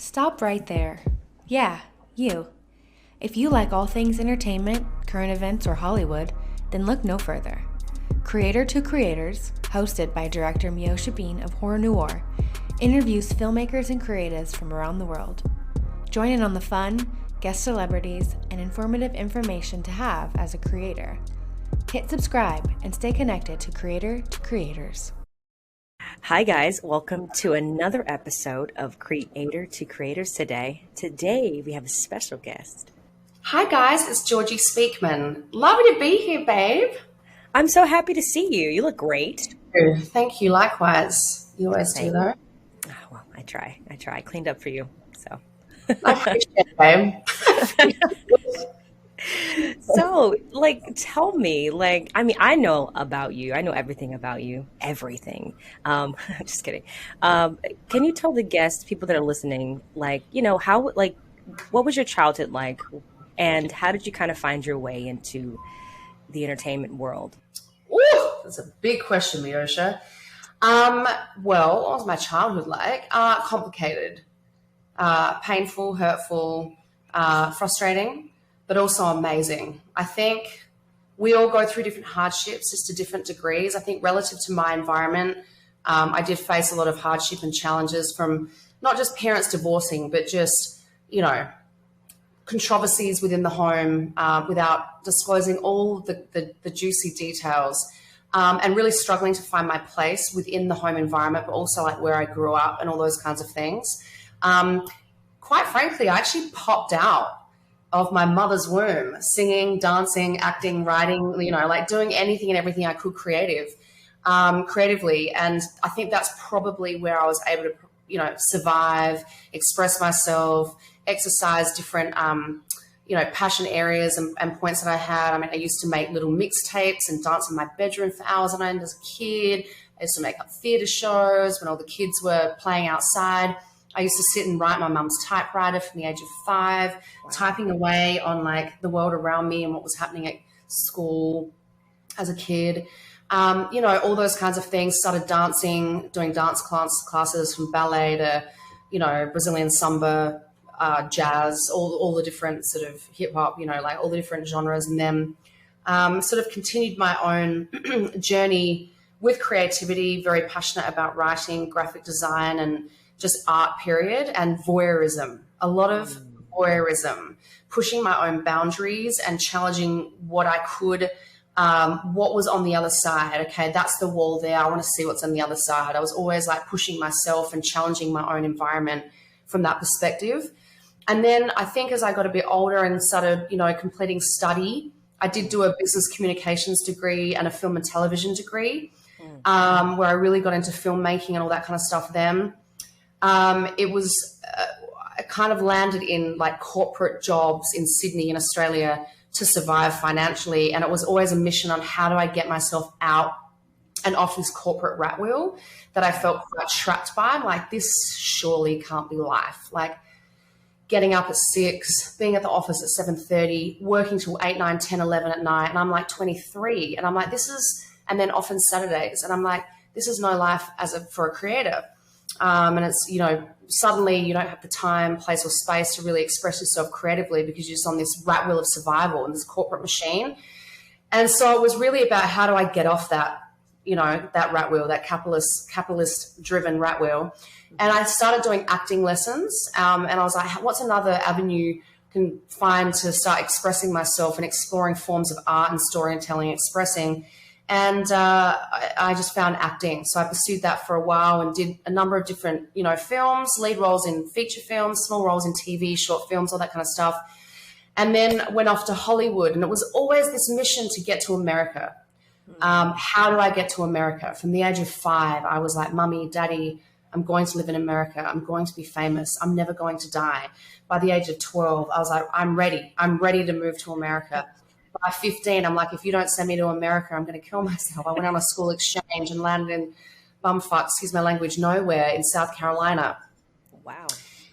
Stop right there. Yeah, you. If you like all things entertainment, current events, or Hollywood, then look no further. Creator to Creators, hosted by director Meosha of Horror Noir, interviews filmmakers and creatives from around the world. Join in on the fun, guest celebrities, and informative information to have as a creator. Hit subscribe and stay connected to Creator to Creators. Hi guys, welcome to another episode of Creator to Creators today. Today we have a special guest. Hi guys, it's Georgii Speakman. Lovely to be here, babe. I'm so happy to see you. You look great. Thank you, likewise. You always do though. Oh, well, I try. I cleaned up for you, so. I appreciate it, babe. So, tell me, I know about you. I know everything about you. Everything. Just kidding. Can you tell the guests, people that are listening, what was your childhood like? And how did you kind of find your way into the entertainment world? Ooh, that's a big question, Meosha. Well, what was my childhood like? Complicated, painful, hurtful, frustrating, but also amazing. I think we all go through different hardships, just to different degrees. I think relative to my environment, I did face a lot of hardship and challenges from not just parents divorcing, but just, controversies within the home without disclosing all the juicy details, and really struggling to find my place within the home environment, but also like where I grew up and all those kinds of things. Quite frankly, I actually popped out of my mother's womb, singing, dancing, acting, writing, doing anything and everything I could creatively. And I think that's probably where I was able to, survive, express myself, exercise different, passion areas and points that I had. I mean, I used to make little mixtapes and dance in my bedroom for hours on end as a kid. I used to make up theatre shows when all the kids were playing outside. I used to sit and write my mum's typewriter from the age of 5, wow, typing away on the world around me and what was happening at school as a kid. All those kinds of things. Started dancing, doing dance classes from ballet to, Brazilian samba, jazz, all the different sort of hip hop, all the different genres. And then sort of continued my own journey with creativity, very passionate about writing, graphic design, and just art, period, and voyeurism. A lot of voyeurism, pushing my own boundaries and challenging what I could, what was on the other side. Okay, that's the wall there. I want to see what's on the other side. I was always pushing myself and challenging my own environment from that perspective. And then I think as I got a bit older and started, completing study, I did do a business communications degree and a film and television degree, where I really got into filmmaking and all that kind of stuff then. It was I kind of landed in corporate jobs in Sydney in Australia to survive financially. And it was always a mission on how do I get myself out and off this corporate rat wheel that I felt quite trapped by. I'm like, this surely can't be life. Getting up at 6, being at the office at 7:30, working till 8, 9, 10, 11 at night. And I'm 23. And I'm like, and then often Saturdays. And I'm like, this is no life for a creator. And it's, suddenly you don't have the time, place, or space to really express yourself creatively because you're just on this rat wheel of survival in this corporate machine. And so it was really about how do I get off that, that rat wheel, that capitalist driven rat wheel. And I started doing acting lessons. And I was like, what's another avenue I can find to start expressing myself and exploring forms of art and storytelling, expressing. And I just found acting. So I pursued that for a while and did a number of different, films, lead roles in feature films, small roles in TV, short films, all that kind of stuff. And then went off to Hollywood. And it was always this mission to get to America. How do I get to America? From the age of 5, I was like, Mummy, Daddy, I'm going to live in America. I'm going to be famous. I'm never going to die. By the age of 12, I was like, I'm ready. I'm ready to move to America. By 15, I'm like, if you don't send me to America, I'm going to kill myself. I went on a school exchange and landed in bumfuck, excuse my language, nowhere in South Carolina. Wow.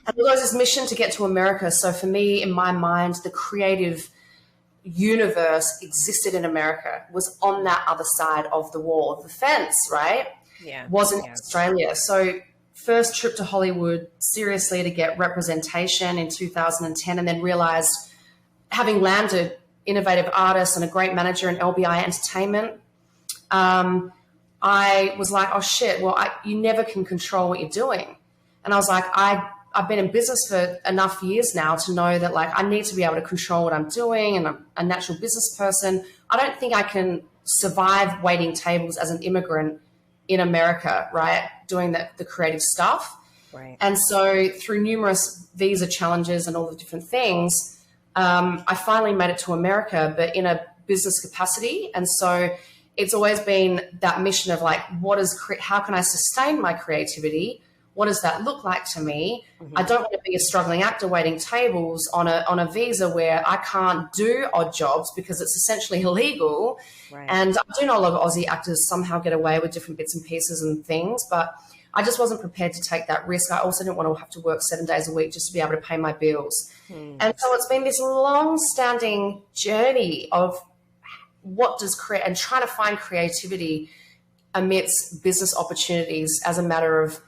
And there was this mission to get to America. So for me, in my mind, the creative universe existed in America, was on that other side of the wall, of the fence, right? Yeah. Wasn't Australia. So first trip to Hollywood seriously to get representation in 2010, and then realized, having landed innovative artists and a great manager in LBI Entertainment, I was like, oh shit, well, you never can control what you're doing. And I was like, I've been in business for enough years now to know that, like, I need to be able to control what I'm doing, and I'm a natural business person. I don't think I can survive waiting tables as an immigrant in America, right, doing the creative stuff. Right. And so through numerous visa challenges and all the different things, I finally made it to America, but in a business capacity. And so it's always been that mission of, like, how can I sustain my creativity? What does that look like to me? I don't want to be a struggling actor waiting tables on a visa where I can't do odd jobs because it's essentially illegal. Right. And I do know a lot of Aussie actors somehow get away with different bits and pieces and things, but I just wasn't prepared to take that risk. I also didn't want to have to work 7 days a week just to be able to pay my bills. And so it's been this long-standing journey of and trying to find creativity amidst business opportunities as a matter of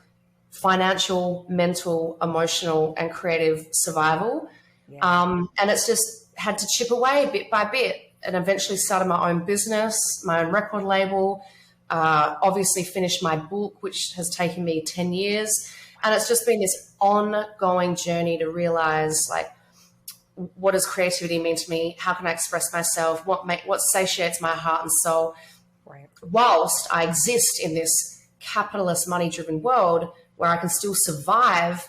financial, mental, emotional, and creative survival. Yeah. And it's just had to chip away bit by bit, and eventually started my own business, my own record label, obviously finished my book, which has taken me 10 years. And it's just been this ongoing journey to realize, like, what does creativity mean to me? How can I express myself? What satiates my heart and soul? Right. Whilst I exist in this capitalist, money-driven world where I can still survive,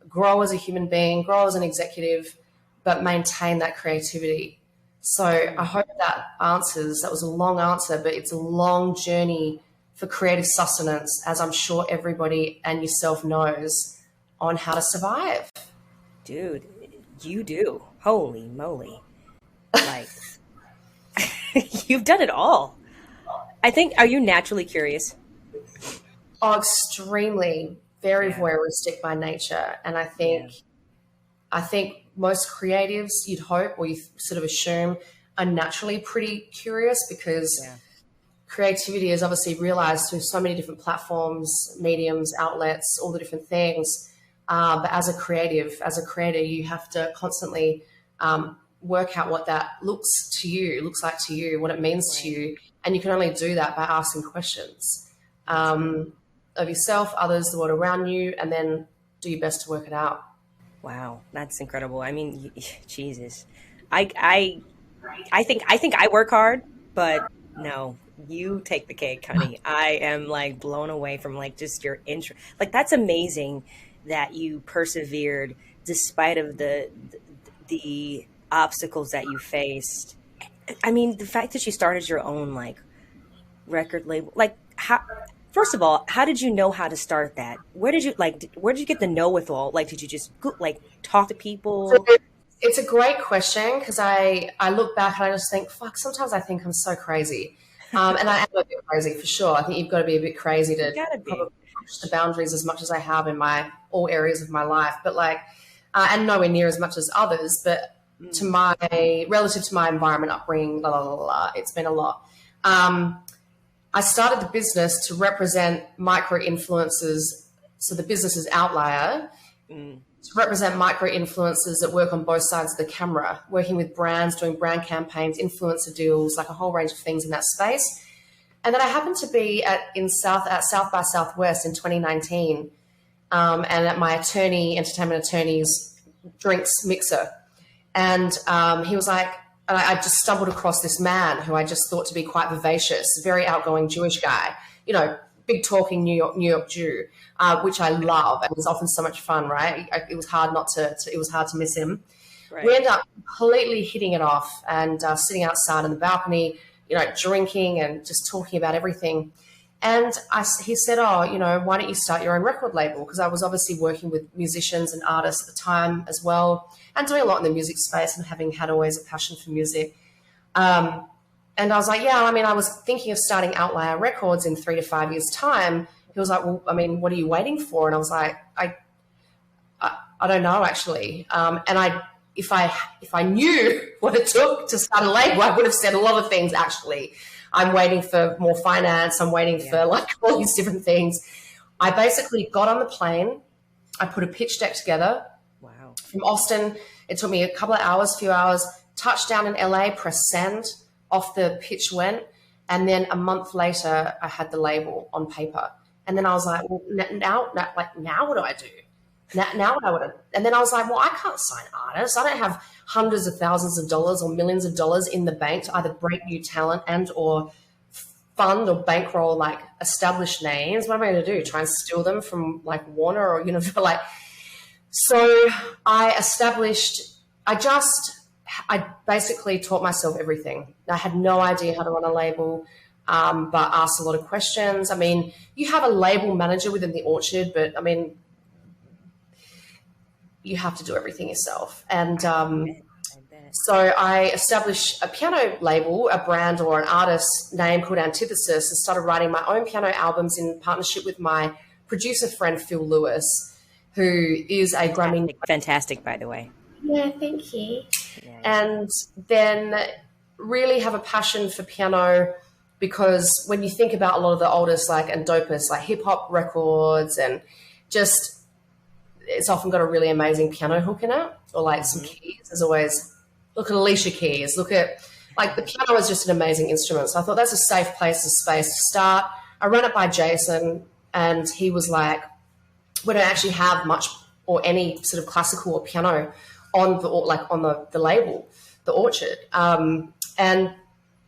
grow as a human being, grow as an executive, but maintain that creativity. So I hope that answers. That was a long answer, but it's a long journey for creative sustenance, as I'm sure everybody and yourself knows, on how to survive. Dude, you do. Holy moly. Like, you've done it all. I think, are you naturally curious? Oh, extremely. Very voyeuristic by nature. And I think most creatives, you'd hope, or you sort of assume, are naturally pretty curious, because creativity is obviously realized through so many different platforms, mediums, outlets, all the different things. But as a creator, you have to constantly work out what that looks like to you, what it means to you. And you can only do that by asking questions of yourself, others, the world around you, and then do your best to work it out. Wow, that's incredible. I mean, Jesus, I think I work hard, but no, you take the cake, honey. I am, like, blown away from, like, just your interest. Like, that's amazing that you persevered despite of the obstacles that you faced. I mean, the fact that you started your own, like, record label, like, first of all, how did you know how to start that? Where did you get the know-with-all? Like, did you just, like, talk to people? It's a great question, because I look back and I just think, fuck, sometimes I think I'm so crazy. And I am a bit crazy for sure. I think you've got to be a bit crazy to probably push the boundaries as much as I have in all areas of my life. But, like, and nowhere near as much as others, but relative to my environment, upbringing, it's been a lot. I started the business to represent micro-influencers. So the business is Out.LI.ER, to represent micro-influencers that work on both sides of the camera, working with brands, doing brand campaigns, influencer deals, like a whole range of things in that space. And then I happened to be at South by Southwest in 2019, and at my entertainment attorney's drinks mixer. And he was like, and I just stumbled across this man who I just thought to be quite vivacious, very outgoing Jewish guy, big talking New York Jew, which I love, and it's often so much fun, right? It was hard to miss him. Right. We ended up completely hitting it off and sitting outside on the balcony, drinking and just talking about everything. And he said, why don't you start your own record label? Because I was obviously working with musicians and artists at the time as well, and doing a lot in the music space, and having had always a passion for music. And I was like, I was thinking of starting Out.LI.ER Records in 3 to 5 years' time. He was like, well, I mean, what are you waiting for? And I was like, I don't know, actually. And if I knew what it took to start a label, I would have said a lot of things, actually. I'm waiting for more finance. I'm waiting for, like, all these different things. I basically got on the plane. I put a pitch deck together. Wow. From Austin, it took me a couple of hours, few hours, touchdown in LA, press send, off the pitch went. And then a month later, I had the label on paper. And then I was like, well, now what do I do? Now what do I do? And then I was like, well, I can't sign artists. I don't have hundreds of thousands of dollars or millions of dollars in the bank to either break new talent and or fund or bankroll like established names. What am I going to do? Try and steal them from like Warner or like. So I basically taught myself everything. I had no idea how to run a label, but asked a lot of questions. I mean, you have a label manager within the Orchard, but I mean, you have to do everything yourself. And so I established a piano label, a brand or an artist name called Antithesis, and started writing my own piano albums in partnership with my producer friend, Phil Lewis, who is a Grammy. Fantastic, by the way. Yeah, thank you. Yeah. And then really have a passion for piano, because when you think about a lot of the oldest like and dopest like hip hop records, and just it's often got a really amazing piano hook in it, or like some keys. There's always, look at Alicia Keys, look at like the piano is just an amazing instrument. So I thought that's a safe place, a space to start. I ran it by Jason, and he was like, we don't actually have much or any sort of classical or piano on the label, the Orchard. And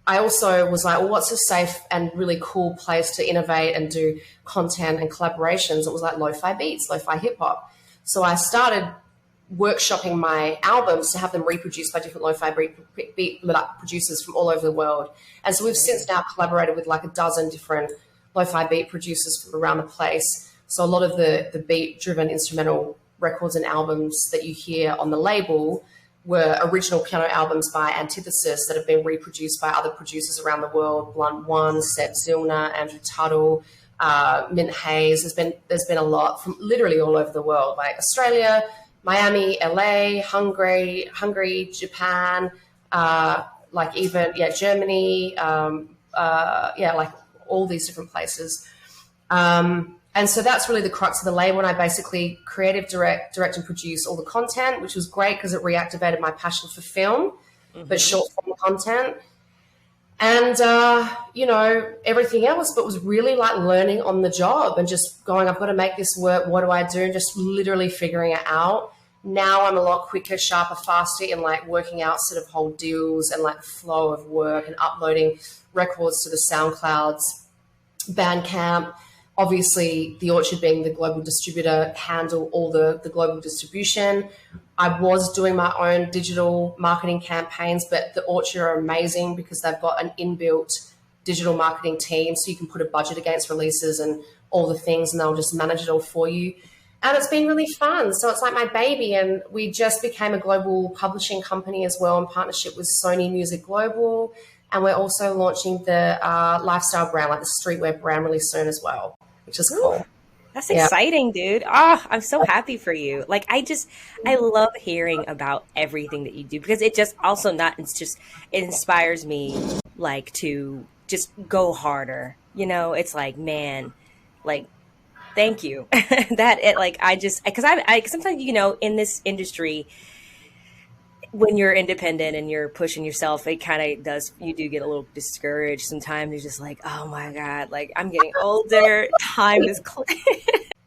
I also was like, well, what's a safe and really cool place to innovate and do content and collaborations? It was like lo-fi beats, lo-fi hip hop. So I started workshopping my albums to have them reproduced by different lo-fi beat producers from all over the world. And so we've since now collaborated with like a dozen different lo-fi beat producers from around the place. So a lot of the beat-driven instrumental records and albums that you hear on the label were original piano albums by Antithesis that have been reproduced by other producers around the world: Blunt One, Seth Zillner, Andrew Tuttle, Mint Hayes. There's been a lot from literally all over the world, like Australia, Miami, LA, Hungary, Japan, Germany, like all these different places. And so that's really the crux of the label. And I basically creative direct and produce all the content, which was great because it reactivated my passion for film, but short form content. And, everything else, but was really like learning on the job and just going, I've got to make this work. What do I do? And just literally figuring it out. Now I'm a lot quicker, sharper, faster in like working out sort of whole deals and like flow of work and uploading records to the SoundClouds, Bandcamp. Obviously, the Orchard being the global distributor, handle all the global distribution. I was doing my own digital marketing campaigns, but the Orchard are amazing because they've got an inbuilt digital marketing team, so you can put a budget against releases and all the things, and they'll just manage it all for you. And it's been really fun. So it's like my baby, and we just became a global publishing company as well in partnership with Sony Music Global. And we're also launching the lifestyle brand, like the streetwear brand, really soon as well, which is cool. That's exciting, dude. Oh, I'm so happy for you. Like, I love hearing about everything that you do, because it just also it inspires me like to just go harder. It's like, man, like, thank you. Because sometimes, in this industry, when you're independent and you're pushing yourself, it kind of you do get a little discouraged sometimes. You're just like, oh my God, like I'm getting older. Time is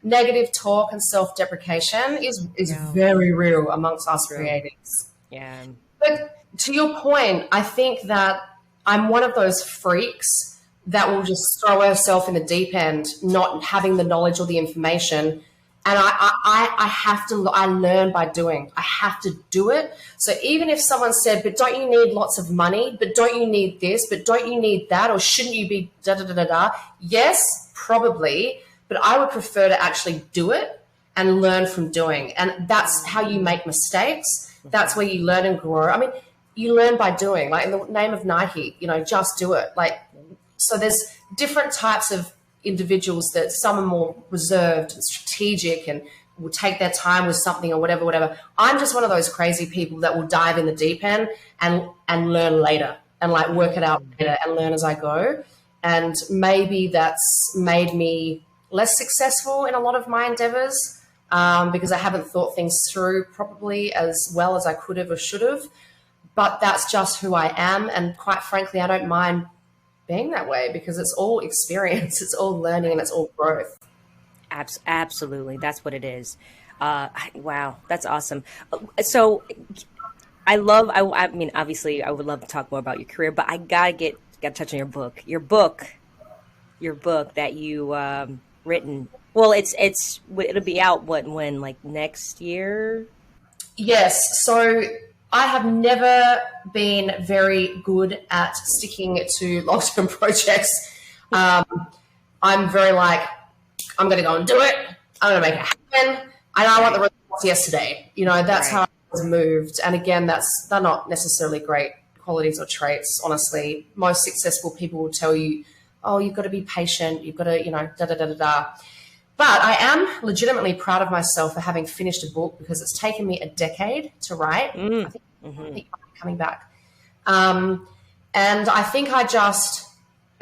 Negative talk and self-deprecation is very real amongst us creatives. Yeah. But to your point, I think that I'm one of those freaks that will just throw herself in the deep end, not having the knowledge or the information. And I learn by doing. I have to do it. So even if someone said, but don't you need lots of money? But don't you need this? But don't you need that? Or shouldn't you be da-da-da-da-da? Yes, probably. But I would prefer to actually do it and learn from doing. And that's how you make mistakes. That's where you learn and grow. I mean, you learn by doing. Like in the name of Nike, just do it. Like, so there's different types of individuals that some are more reserved and strategic and will take their time with something or whatever. I'm just one of those crazy people that will dive in the deep end and learn later and like work it out later and learn as I go. And maybe that's made me less successful in a lot of my endeavors because I haven't thought things through probably as well as I could have or should have. But that's just who I am. And quite frankly, I don't mind being that way because it's all experience, it's all learning, and it's all growth. Absolutely. That's what it is. Wow. That's awesome. So I mean, obviously I would love to talk more about your career, but I gotta touch on your book that you, written. Well, it'll be out when like next year? Yes. So I have never been very good at sticking to long-term projects. I'm very like, I'm going to go and do it. I'm going to make it happen. And I want the results yesterday. That's how I was moved. And again, they're not necessarily great qualities or traits, honestly. Most successful people will tell you, oh, you've got to be patient. You've got to, da-da-da-da-da. But I am legitimately proud of myself for having finished a book because it's taken me a decade to write. I think I'm coming back. And I think I just,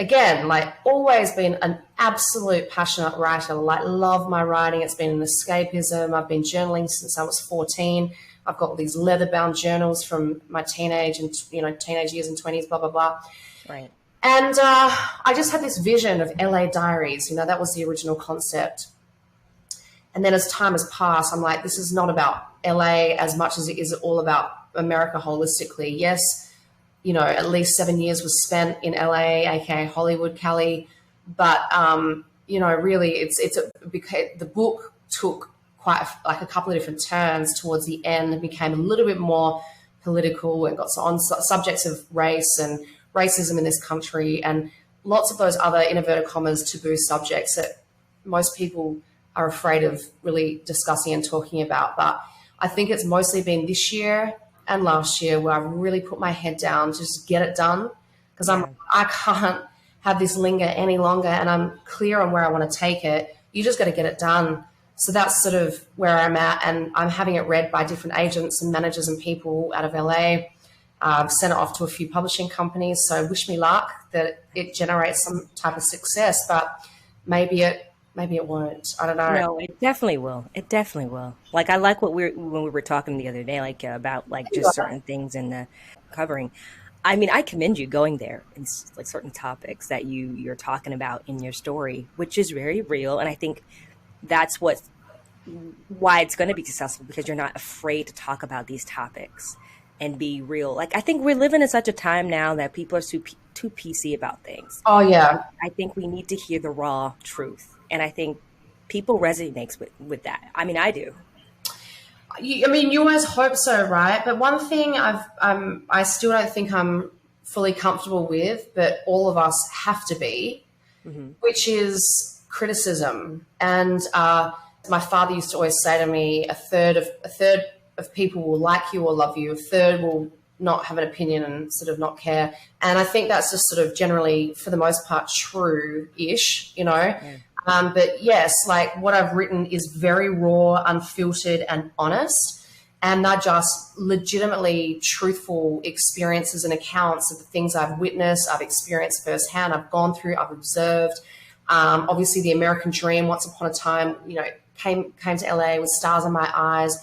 again, like always been an absolute passionate writer, like love my writing. It's been an escapism. I've been journaling since I was 14. I've got all these leather-bound journals from my teenage years and 20s, blah, blah, blah. Right. And I just had this vision of LA Diaries. That was the original concept. And then as time has passed, I'm like, this is not about LA as much as it is all about America holistically. Yes, at least 7 years was spent in LA, aka Hollywood, Cali. But, really the book took quite a couple of different turns towards the end and became a little bit more political and got on subjects of race and racism in this country and lots of those other, in inverted commas, taboo subjects that most people are afraid of really discussing and talking about. But I think it's mostly been this year and last year where I've really put my head down to just get it done because I can't have this linger any longer and I'm clear on where I want to take it. You just got to get it done. So that's sort of where I'm at, and I'm having it read by different agents and managers and people out of LA. I've sent it off to a few publishing companies, so wish me luck that it generates some type of success, but maybe it won't. I don't know. No, it definitely will. It definitely will. Like I like when we were talking the other day, like about like just certain things in the covering. I mean, I commend you going there in like certain topics that you're talking about in your story, which is very real, and I think that's why it's going to be successful because you're not afraid to talk about these topics and be real. Like, I think we're living in such a time now that people are too PC about things. Oh, yeah. I think we need to hear the raw truth. And I think people resonate with that. I mean, I do. You always hope so, right? But one thing I still don't think I'm fully comfortable with, but all of us have to be, which is criticism. And my father used to always say to me, a third of people will like you or love you, a third will not have an opinion and sort of not care. And I think that's just sort of generally, for the most part, true-ish, Yeah. But yes, like what I've written is very raw, unfiltered, and honest. And they're just legitimately truthful experiences and accounts of the things I've witnessed, I've experienced firsthand, I've gone through, I've observed. Obviously, the American dream, once upon a time, came to LA with stars in my eyes.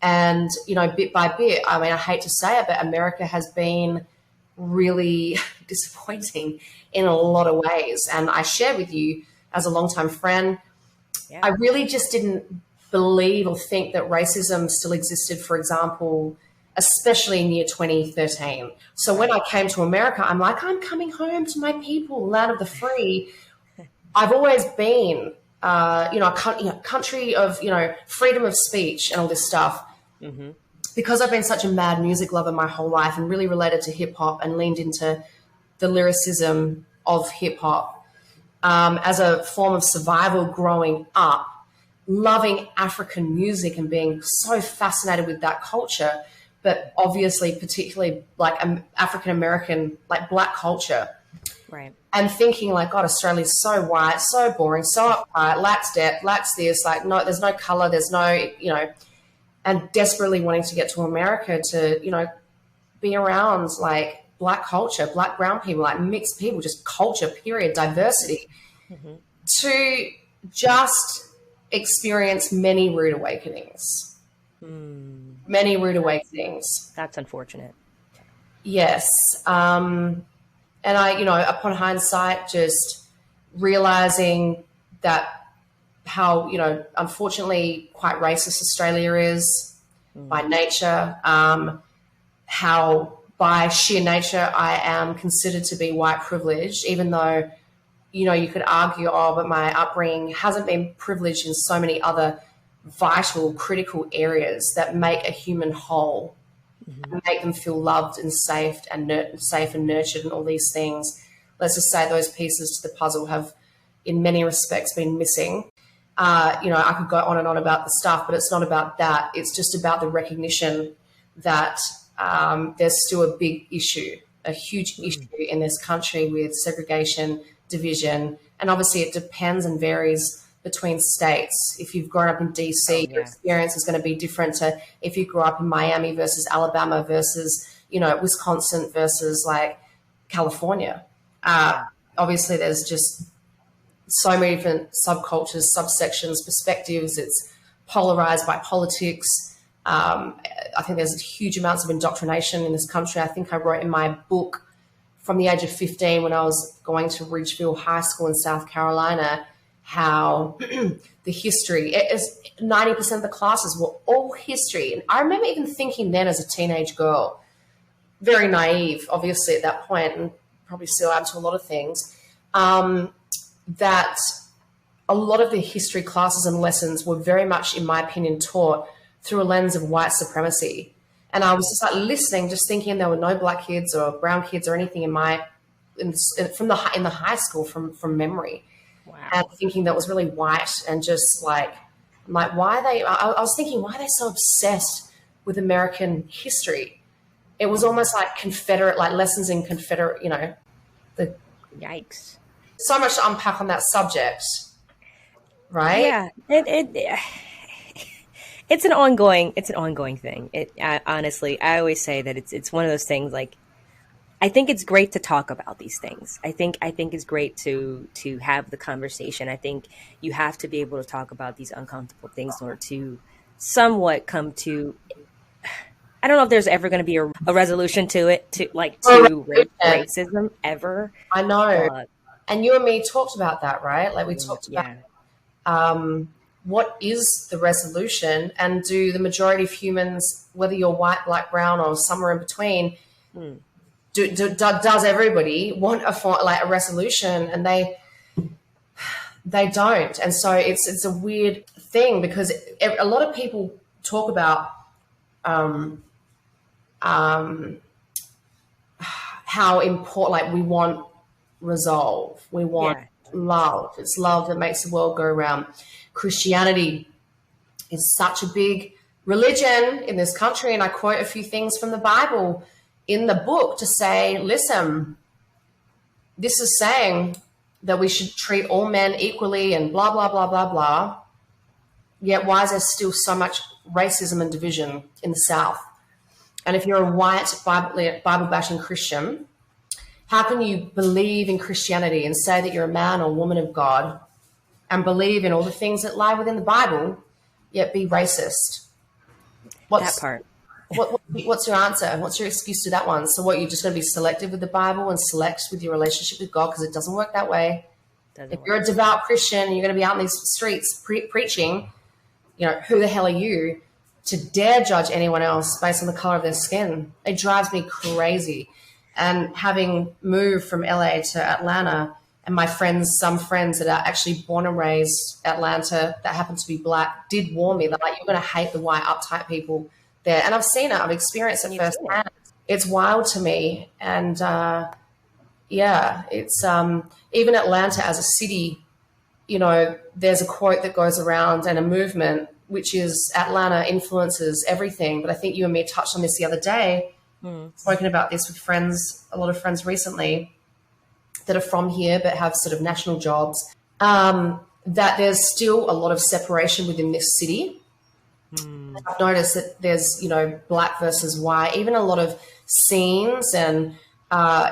And, bit by bit, I mean, I hate to say it, but America has been really disappointing in a lot of ways. And I share with you, as a longtime friend, I really just didn't believe or think that racism still existed, for example, especially in year 2013. So when I came to America, I'm like, I'm coming home to my people, land of the free. I've always been, a country of, freedom of speech and all this stuff. Mm-hmm. Because I've been such a mad music lover my whole life and really related to hip hop and leaned into the lyricism of hip hop as a form of survival growing up, loving African music and being so fascinated with that culture, but obviously particularly like African-American, like Black culture. Right. And thinking like, God, Australia's so white, so boring, so upright, lacks depth, lacks this, like no, there's no color, there's no, and desperately wanting to get to America to, be around like Black culture, Black, brown people, like mixed people, just culture, period, diversity. Mm-hmm. To just experienced many rude awakenings. Many rude awakenings. That's unfortunate. Yes. And I, upon hindsight, just realizing that how, unfortunately quite racist Australia is by nature, how by sheer nature I am considered to be white privileged, even though, you could argue, but my upbringing hasn't been privileged in so many other vital, critical areas that make a human whole and make them feel loved and safe and nurtured and all these things. Let's just say those pieces to the puzzle have, in many respects, been missing. I could go on and on about the stuff, but it's not about that. It's just about the recognition that there's still a big issue, a huge issue in this country with segregation, division, and obviously it depends and varies between states. If you've grown up in DC, your experience is going to be different to if you grew up in Miami versus Alabama versus, Wisconsin versus like California. Obviously, there's just so many different subcultures, subsections, perspectives. It's polarized by politics. I think there's huge amounts of indoctrination in this country. I think I wrote in my book from the age of 15 when I was going to Ridgeville High School in South Carolina, how the history, 90% of the classes were all history. And I remember even thinking then as a teenage girl, very naive, obviously, at that point, and probably still am to a lot of things, that a lot of the history classes and lessons were very much, in my opinion, taught through a lens of white supremacy. And I was just like listening, just thinking there were no black kids or brown kids or anything in the high school from memory. Wow. And thinking that was really white and just like, I'm like, I was thinking, why are they so obsessed with American history? It was almost like Confederate, like lessons in Confederate, Yikes. So much to unpack on that subject, right? Yeah. It's an ongoing thing. Honestly, I always say that it's one of those things, like, I think it's great to talk about these things. I think it's great to have the conversation. I think you have to be able to talk about these uncomfortable things in order to somewhat come to, I don't know if there's ever going to be a resolution to it, to racism ever. I know. And you and me talked about that, right? Like we talked about what is the resolution, and do the majority of humans, whether you're white, black, brown, or somewhere in between, does everybody want a resolution? And they don't. And so it's a weird thing, because a lot of people talk about how important, like, we want resolve, we want love. It's love that makes the world go round. Christianity is such a big religion in this country, and I quote a few things from the Bible in the book to say, listen, this is saying that we should treat all men equally and blah, blah, blah, blah, blah. Yet why is there still so much racism and division in the South? And if you're a white Bible-bashing Christian, how can you believe in Christianity and say that you're a man or woman of God and believe in all the things that lie within the Bible, yet be racist? That part. What's your answer? What's your excuse to that one? So what, you're just going to be selective with the Bible and select with your relationship with God? Because it doesn't work that way. If you're a devout Christian and you're going to be out in these streets preaching, who the hell are you to dare judge anyone else based on the color of their skin? It drives me crazy. And having moved from LA to Atlanta, and my friends, some friends that are actually born and raised Atlanta that happen to be black, did warn me that, like, you're going to hate the white uptight people there. And I've seen it. I've experienced it firsthand. It's wild to me. And it's even Atlanta as a city, there's a quote that goes around and a movement, which is Atlanta influences everything. But I think you and me touched on this the other day, spoken about this with friends, a lot of friends recently that are from here but have sort of national jobs, that there's still a lot of separation within this city. I've noticed that there's, black versus white, even a lot of scenes and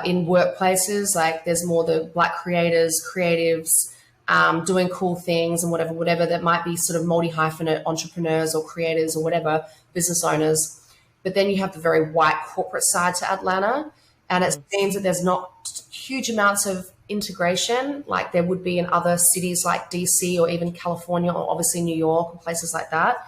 in workplaces, like there's more the black creatives, doing cool things and whatever that might be sort of multi-hyphenate entrepreneurs or creators or whatever, business owners. But then you have the very white corporate side to Atlanta. And it seems that there's not huge amounts of integration like there would be in other cities like DC or even California or obviously New York and places like that.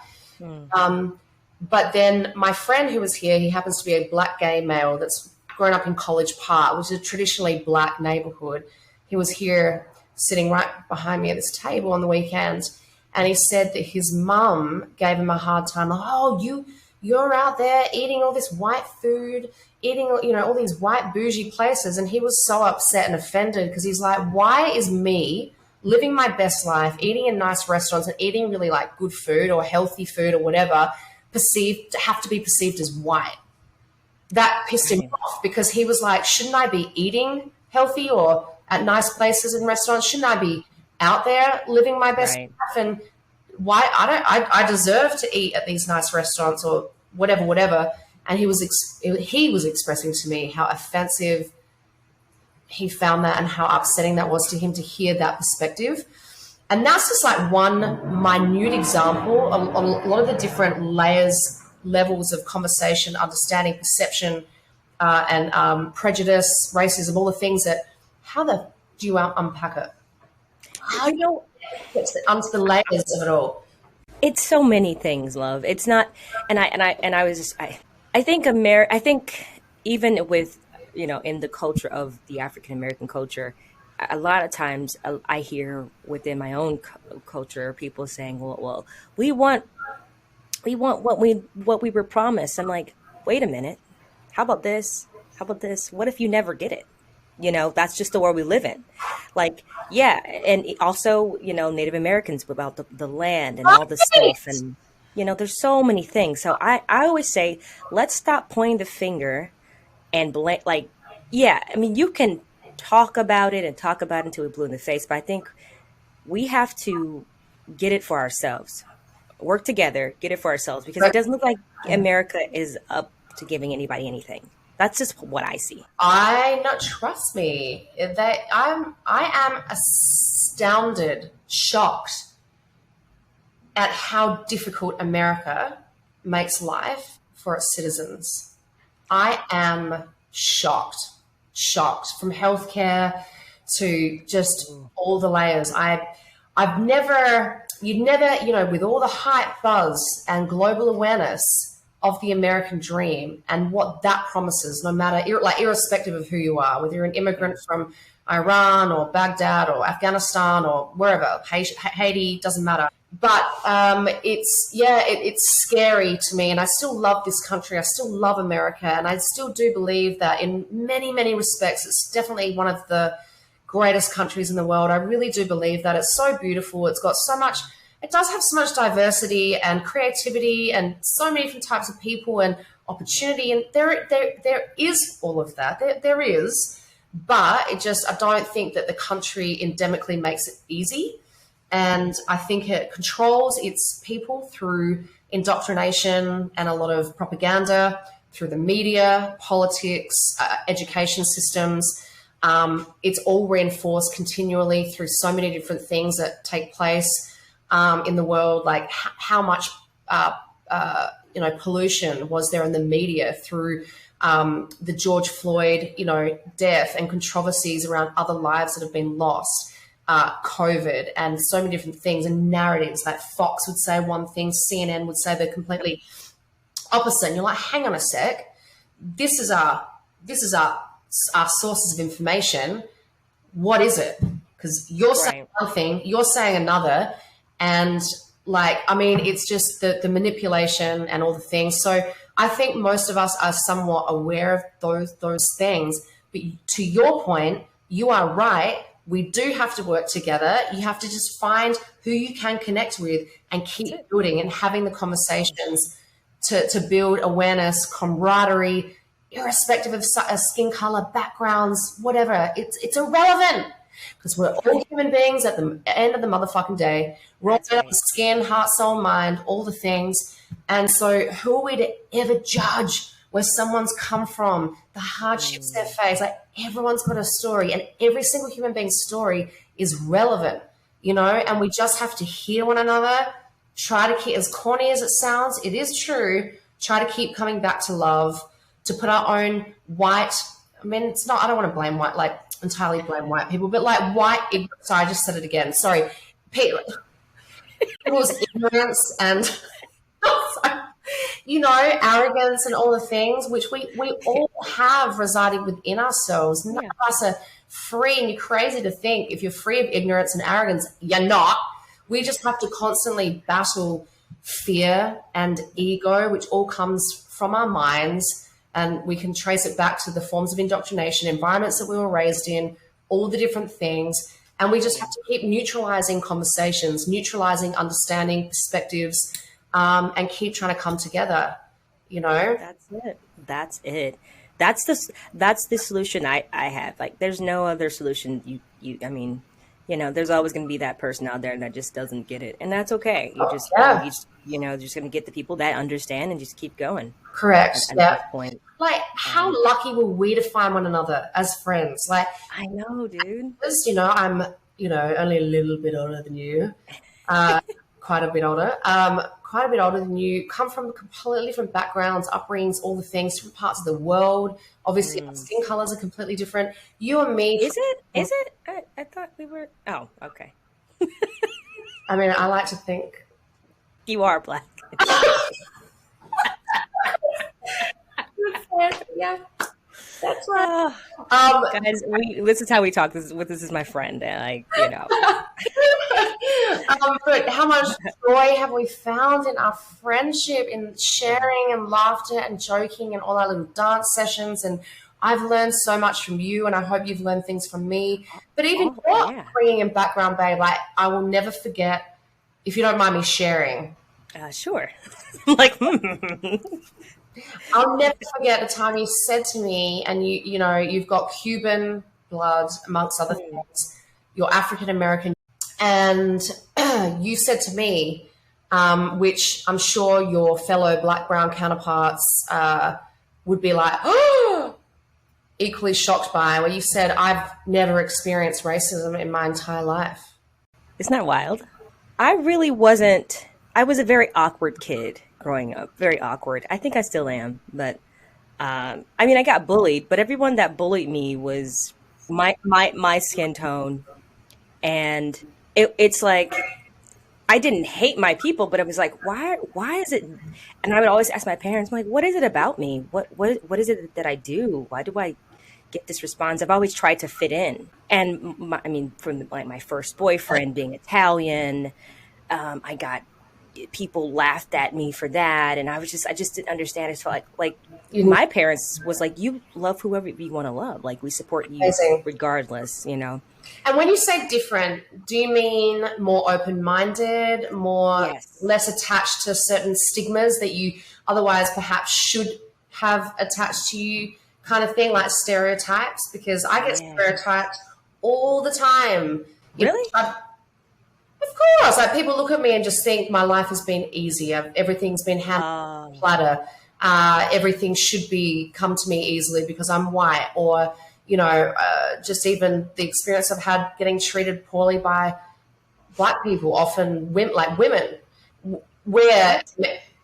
But then my friend who was here, he happens to be a black gay male that's grown up in College Park, which is a traditionally black neighborhood. He was here sitting right behind me at this table on the weekend. And he said that his mum gave him a hard time. Like, oh, you're out there eating all this white food, eating, all these white bougie places. And he was so upset and offended because he's like, why is me living my best life, eating in nice restaurants and eating really like good food or healthy food or whatever, have to be perceived as white? That pissed him off because he was like, shouldn't I be eating healthy or at nice places and restaurants? Shouldn't I be out there living my best life? And why I deserve to eat at these nice restaurants or whatever. And he was expressing to me how offensive he found that and how upsetting that was to him to hear that perspective. And that's just like one minute example of a lot of the different levels of conversation, understanding, perception, and prejudice, racism, all the things that, how do you unpack it? How do you get onto the layers of it all? It's so many things, love. It's not, I think even with, in the culture of the African American culture, a lot of times I hear within my own culture people saying, well, we want what we were promised. I'm like, wait a minute. How about this? How about this? What if you never get it? That's just the world we live in. Like, yeah. And also, Native Americans about the land and all this stuff. And, there's so many things. So I always say, let's stop pointing the finger and blame. Like, yeah, I mean, you can talk about it until we're blue in the face. But I think we have to get it for ourselves. Work together, get it for ourselves, because it doesn't look like America is up to giving anybody anything. That's just what I see. Trust me, I am astounded, shocked at how difficult America makes life for its citizens. I am shocked from healthcare to just all the layers. You'd never, with all the hype, buzz, and global awareness of the American dream and what that promises, no matter, irrespective of who you are, whether you're an immigrant from Iran or Baghdad or Afghanistan or wherever, Haiti, doesn't matter. But it's scary to me, and I still love this country. I still love America, and I still do believe that in many, many respects, it's definitely one of the greatest countries in the world. I really do believe that. It's so beautiful. It does have so much diversity and creativity and so many different types of people and opportunity. And there is all of that. There is, but I don't think that the country endemically makes it easy. And I think it controls its people through indoctrination and a lot of propaganda, through the media, politics, education systems. It's all reinforced continually through so many different things that take place in the world, like how much pollution was there in the media through the George Floyd death and controversies around other lives that have been lost, COVID, and so many different things and narratives. Like Fox would say one thing, CNN would say the completely opposite. And you're like, hang on a sec, this is our sources of information. What is it? Because you're saying one thing, you're saying another. And it's just the manipulation and all the things. So I think most of us are somewhat aware of those things. But to your point, you are right. We do have to work together. You have to just find who you can connect with and keep building and having the conversations to build awareness, camaraderie, irrespective of skin color, backgrounds, whatever. It's irrelevant. Because we're all human beings at the end of the motherfucking day. We're all made up of skin, heart, soul, mind, all the things. And so who are we to ever judge where someone's come from, the hardships they face? Like, everyone's got a story, and every single human being's story is relevant and we just have to hear one another, try to keep, as corny as it sounds, it is true, try to keep coming back to love, to put our own white, it's not, I don't want to blame white, like entirely blame white people, but like white, sorry, I just said it again, sorry, people's ignorance and, arrogance and all the things which we all have residing within ourselves. None of us are free, and you're crazy to think if you're free of ignorance and arrogance, you're not. We just have to constantly battle fear and ego, which all comes from our minds, and we can trace it back to the forms of indoctrination, environments that we were raised in, all the different things. And we just have to keep neutralizing conversations, neutralizing understanding perspectives, and keep trying to come together, That's it. That's it. That's the solution I have. Like, there's no other solution. There's always going to be that person out there that just doesn't get it. And that's okay. You're just going to get the people that understand and just keep going. Correct. At that point. Like, how lucky were we to find one another as friends? Like, I know, dude. I'm, only a little bit older than you, quite a bit older than you, come from completely different backgrounds, upbringings, all the things, different parts of the world. Obviously, our skin colors are completely different. You and me. Is it? I thought we were. Oh, okay. I like to think. You are Black. Yeah. That's right. Guys, this is how we talk. This is my friend. But how much joy have we found in our friendship, in sharing and laughter and joking and all our little dance sessions. And I've learned so much from you, and I hope you've learned things from me. But even your upbringing and background, babe, like, I will never forget, if you don't mind me sharing. Sure. I'll never forget the time you said to me, and you've got Cuban blood, amongst other things. You're African American, and you said to me, which I'm sure your fellow Black brown counterparts would be like, equally shocked by, where you said, I've never experienced racism in my entire life. Isn't that wild? I really wasn't. I was a very awkward kid growing up, very awkward. I think I still am, but I got bullied, but everyone that bullied me was my skin tone, and it's like, I didn't hate my people, but it was like, why is it? And I would always ask my parents, I'm like, what is it about me? What is it that I do? Why do I get this response? I've always tried to fit in, and from my first boyfriend being Italian, I got. People laughed at me for that, and I just didn't understand. I just felt like my parents was like, you love whoever you want to love, like, we support you regardless, And when you say different, do you mean more open-minded, less attached to certain stigmas that you otherwise perhaps should have attached to you, kind of thing, like stereotypes? Because I get stereotyped all the time. Really? Of course, like, people look at me and just think my life has been easy. Everything's been handed on a platter. Everything should come to me easily because I'm white, or just even the experience I've had getting treated poorly by Black people, often women, where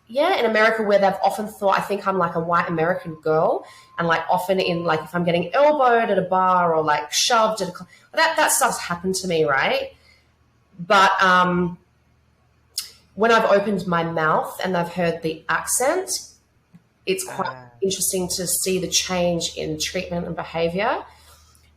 in America, where they've often thought I think I'm like a white American girl, and like often in like if I'm getting elbowed at a bar or like shoved at that stuff's happened to me, right? But when I've opened my mouth and I've heard the accent, it's quite interesting to see the change in treatment and behavior.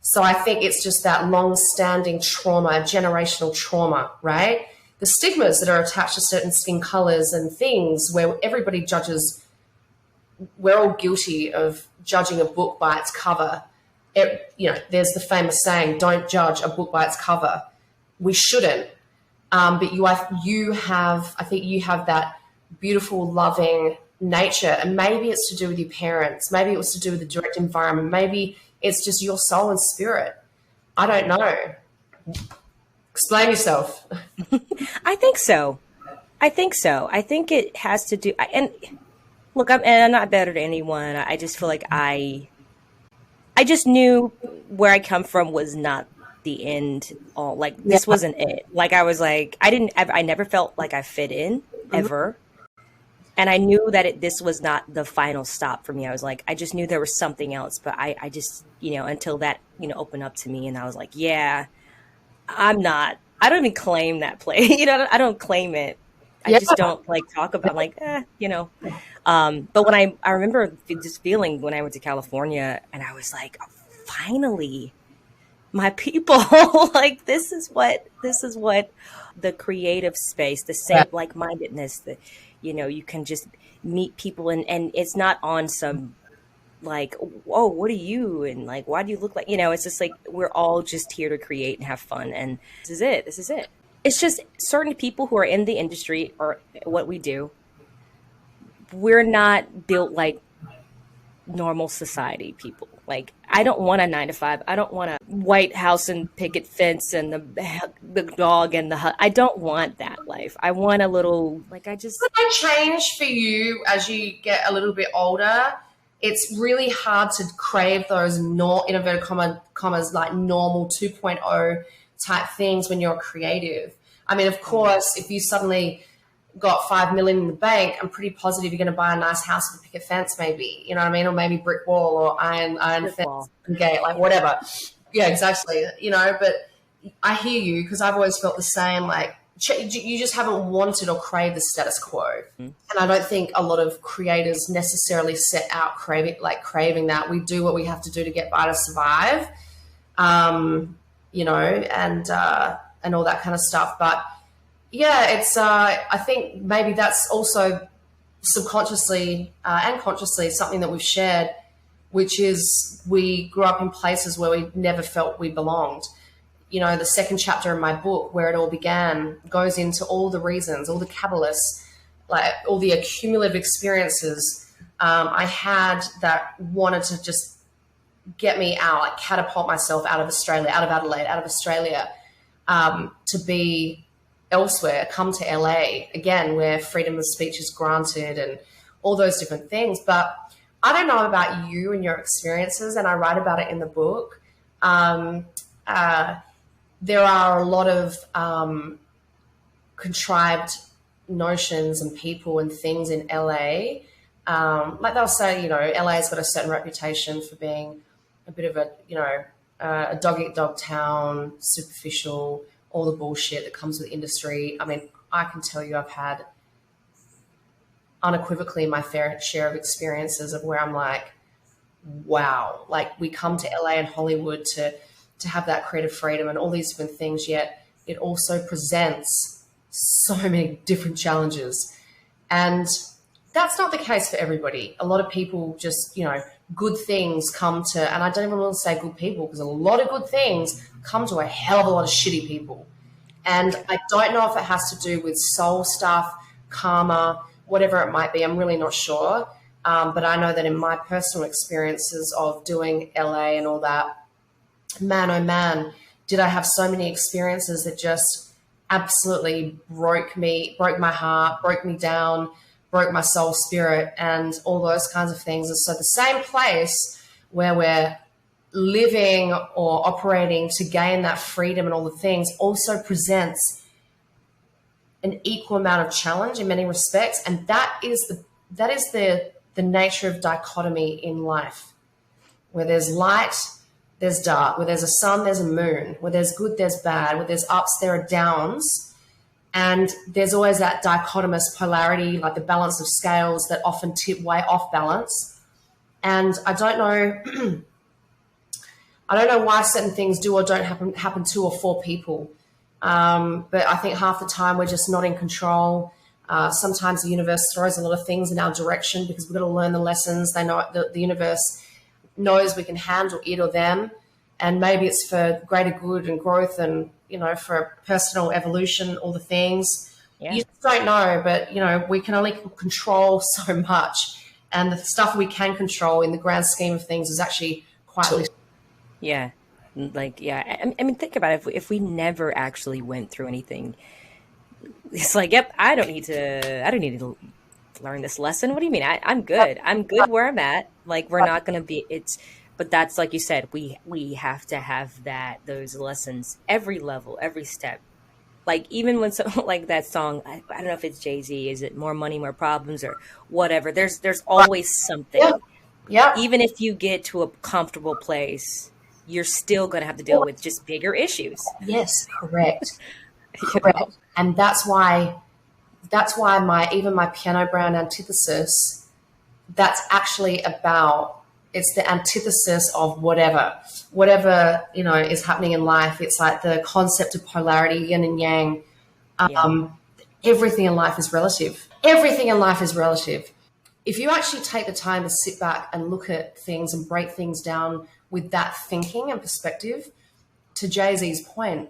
So I think it's just that long-standing trauma, generational trauma, right? The stigmas that are attached to certain skin colors and things, where everybody judges, we're all guilty of judging a book by its cover. There's the famous saying, don't judge a book by its cover. We shouldn't. But I think you have that beautiful, loving nature, and maybe it's to do with your parents. Maybe it was to do with the direct environment. Maybe it's just your soul and spirit. I don't know. Explain yourself. I think so. I think it has to do, and look, I'm not better than anyone. I just feel like I just knew where I come from was not the end all. Like Yeah. this wasn't it. Like I was like, I never felt like I fit in ever. And I knew that this was not the final stop for me. I was like, I just knew there was something else, but I just, until that, opened up to me, and I was like, yeah, I don't even claim that place. I don't claim it. I Yeah. just don't like talk about like, but when I remember just feeling when I went to California, and I was like, oh, finally, my people, like this is what the creative space, the same like-mindedness that, you can just meet people, and it's not on some like, oh, what are you? And like, why do you look like, it's just like, we're all just here to create and have fun. And this is it. It's just certain people who are in the industry or what we do. We're not built like normal society people. Like, I don't want a 9 to 5. I don't want a White House and picket fence and the dog and the hut. I don't want that life. I want a little, like, Does that change for you as you get a little bit older? It's really hard to crave those in inverted commas like normal 2.0 type things when you're creative. I mean, of course, if you suddenly got 5 million in the bank, I'm pretty positive you're going to buy a nice house with a picket fence, maybe, you know what I mean? Or maybe brick wall or iron fence and gate, like whatever. Yeah, exactly. But I hear you, because I've always felt the same, like you just haven't wanted or craved the status quo. And I don't think a lot of creators necessarily set out craving that. We do what we have to do to get by to survive, and all that kind of stuff. But yeah, it's I think maybe that's also subconsciously and consciously something that we've shared, which is we grew up in places where we never felt we belonged. The second chapter in my book, Where It All Began, goes into all the reasons, all the catalysts, like all the accumulative experiences I had that wanted to just get me out, like catapult myself out of Australia, out of Adelaide, out of Australia, to be elsewhere, come to LA, again, where freedom of speech is granted and all those different things. But I don't know about you and your experiences, and I write about it in the book. There are a lot of contrived notions and people and things in LA. Like they'll say, LA's got a certain reputation for being a bit of a dog-eat-dog town, superficial, all the bullshit that comes with industry. I mean, I can tell you I've had unequivocally my fair share of experiences of where I'm like, wow, like we come to LA and Hollywood to have that creative freedom and all these different things, yet it also presents so many different challenges. And that's not the case for everybody. A lot of people just, good things come to, and I don't even want to say good people, because a lot of good things come to a hell of a lot of shitty people. And I don't know if it has to do with soul stuff, karma, whatever it might be. I'm really not sure. But I know that in my personal experiences of doing LA and all that, man, oh man, did I have so many experiences that just absolutely broke my heart, broke me down, broke my soul spirit, and all those kinds of things. And so the same place where we're living or operating to gain that freedom and all the things also presents an equal amount of challenge in many respects. And that is the nature of dichotomy in life, where there's light, there's dark, where there's a sun, there's a moon, where there's good, there's bad, where there's ups, there are downs. And there's always that dichotomous polarity, like the balance of scales that often tip way off balance. And I don't know why certain things do or don't happen to or for people. But I think half the time we're just not in control. Sometimes the universe throws a lot of things in our direction because we've got to learn the lessons. They know the universe knows we can handle it or them. And maybe it's for greater good and growth and, for personal evolution, all the things. Yeah. You just don't know, but, we can only control so much. And the stuff we can control in the grand scheme of things is actually quite little. Yeah. I mean, think about it. If we never actually went through anything, it's like, yep, I don't need to learn this lesson. What do you mean? I'm good. I'm good where I'm at. Like, we're not going to be, But that's like you said, we have to have those lessons every level, every step. Like even when so like that song, I don't know if it's Jay-Z, is it More Money, More Problems or whatever. There's always something. Yeah. Yeah. Even if you get to a comfortable place, you're still going to have to deal with just bigger issues. Yes, correct. You Correct. know? And that's why my piano brand Antithesis, that's actually about, it's the antithesis of whatever, is happening in life. It's like the concept of polarity, yin and yang. Everything in life is relative. Everything in life is relative. If you actually take the time to sit back and look at things and break things down with that thinking and perspective, to Jay-Z's point,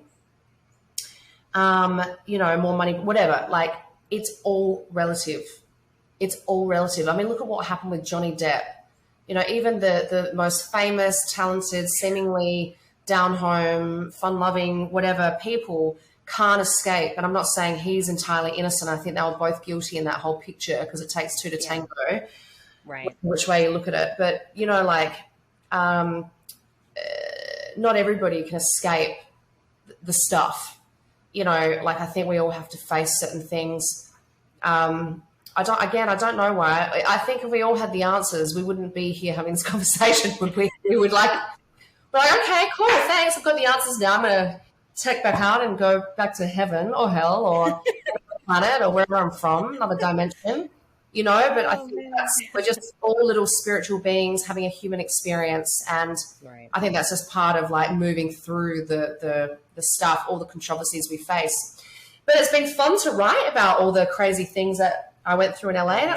more money, whatever, like it's all relative. It's all relative. I mean, look at what happened with Johnny Depp. Even the most famous, talented, seemingly down-home, fun-loving, whatever people can't escape. And I'm not saying he's entirely innocent. I think they were both guilty in that whole picture because it takes two to tango, Right? which way you look at it. But, not everybody can escape the stuff. I think we all have to face certain things. I don't know why. I think if we all had the answers, we wouldn't be here having this conversation, would we? We would okay, cool, thanks. I've got the answers now. I'm going to check back out and go back to heaven or hell or planet or wherever I'm from, another dimension, but I think we're just all little spiritual beings having a human experience. And I think that's just part of like moving through the stuff, all the controversies we face. But it's been fun to write about all the crazy things that I went through in LA.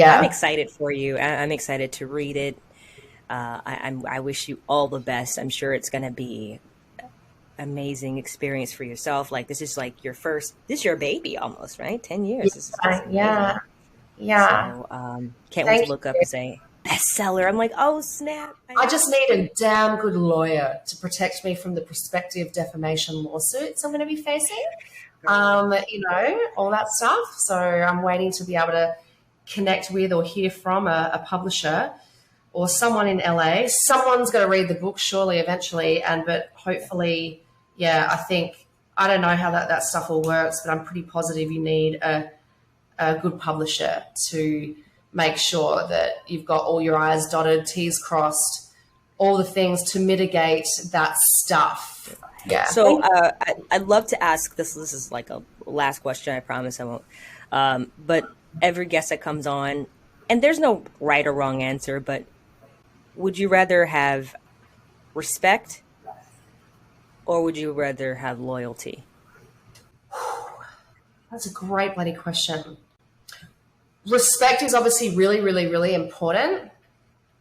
I'm excited for you. I'm excited to read it. I wish you all the best. I'm sure it's going to be amazing experience for yourself. Like this is like this is your baby almost, right? 10 years. This is Yeah. So can't wait to look up and say bestseller. I'm like, oh snap. I just need a damn good lawyer to protect me from the prospective defamation lawsuits I'm going to be facing. All that stuff. So I'm waiting to be able to connect with or hear from a publisher or someone in LA. Someone's going to read the book surely eventually. But hopefully, I don't know how that stuff all works, but I'm pretty positive you need a good publisher to make sure that you've got all your I's dotted, T's crossed, all the things to mitigate that stuff. Yeah. So I'd love to ask this. This is like a last question. I promise I won't. But every guest that comes on, and there's no right or wrong answer, but would you rather have respect or would you rather have loyalty? That's a great bloody question. Respect is obviously really, really, really important.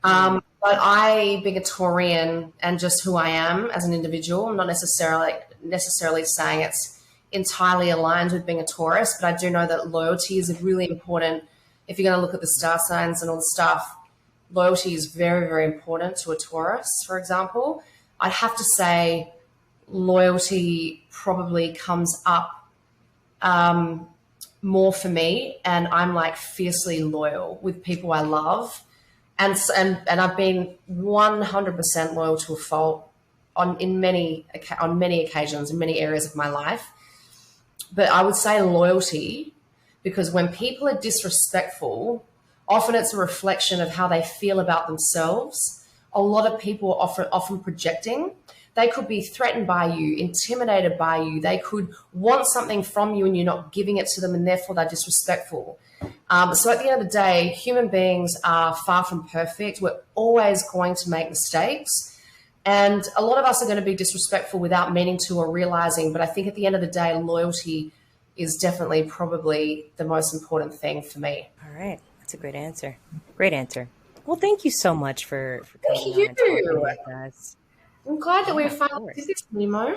But I, being a Taurian and just who I am as an individual, I'm not necessarily saying it's entirely aligned with being a Taurus, but I do know that loyalty is really important. If you're going to look at the star signs and all the stuff, loyalty is very, very important to a Taurus, for example. I'd have to say loyalty probably comes up more for me, and I'm like fiercely loyal with people I love. And I've been 100% loyal to a fault on many occasions in many areas of my life. But I would say loyalty, because when people are disrespectful, often it's a reflection of how they feel about themselves. A lot of people are often projecting. They could be threatened by you, intimidated by you. They could want something from you and you're not giving it to them, and therefore they're disrespectful. So at the end of the day, human beings are far from perfect. We're always going to make mistakes. And a lot of us are going to be disrespectful without meaning to or realizing. But I think at the end of the day, loyalty is definitely probably the most important thing for me. All right. That's a great answer. Great answer. Well, thank you so much for coming Thank on you. and talking with us. I'm glad that we finally did this, Nemo.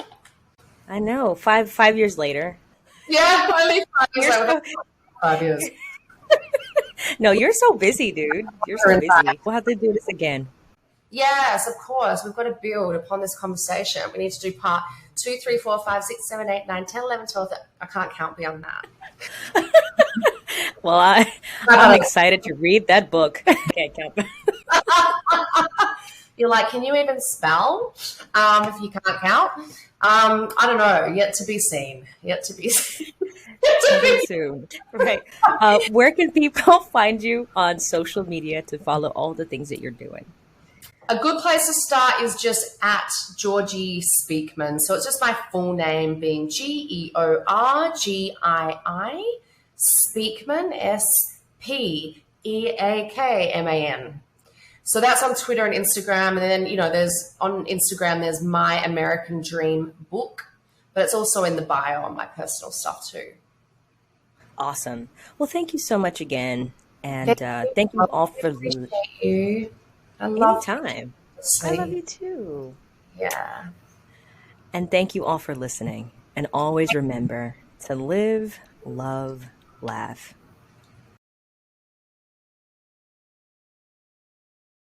I know. Five years later. Yeah, only 5 years. 5 years. No, you're so busy, dude. You're so busy. We'll have to do this again. Yes, of course. We've got to build upon this conversation. We need to do part 2, 3, 4, 5, 6, 7, 8, 9, 10, 11, 12. I can't count beyond that. Well, I'm excited to read that book. Can't count. You're like, can you even spell if you can't count? I don't know. Yet to be seen. Yet to be seen. Coming soon. Right. Where can people find you on social media to follow all the things that you're doing? A good place to start is just at Georgii Speakman. So it's just my full name being Georgii Speakman, Speakman. So that's on Twitter and Instagram. And then, there's on Instagram, there's My American Dream book, but it's also in the bio on my personal stuff too. Awesome. Well, thank you so much again. And thank you all for listening. You. I love anytime. I love you too. Yeah. And thank you all for listening. And always remember to live, love, laugh.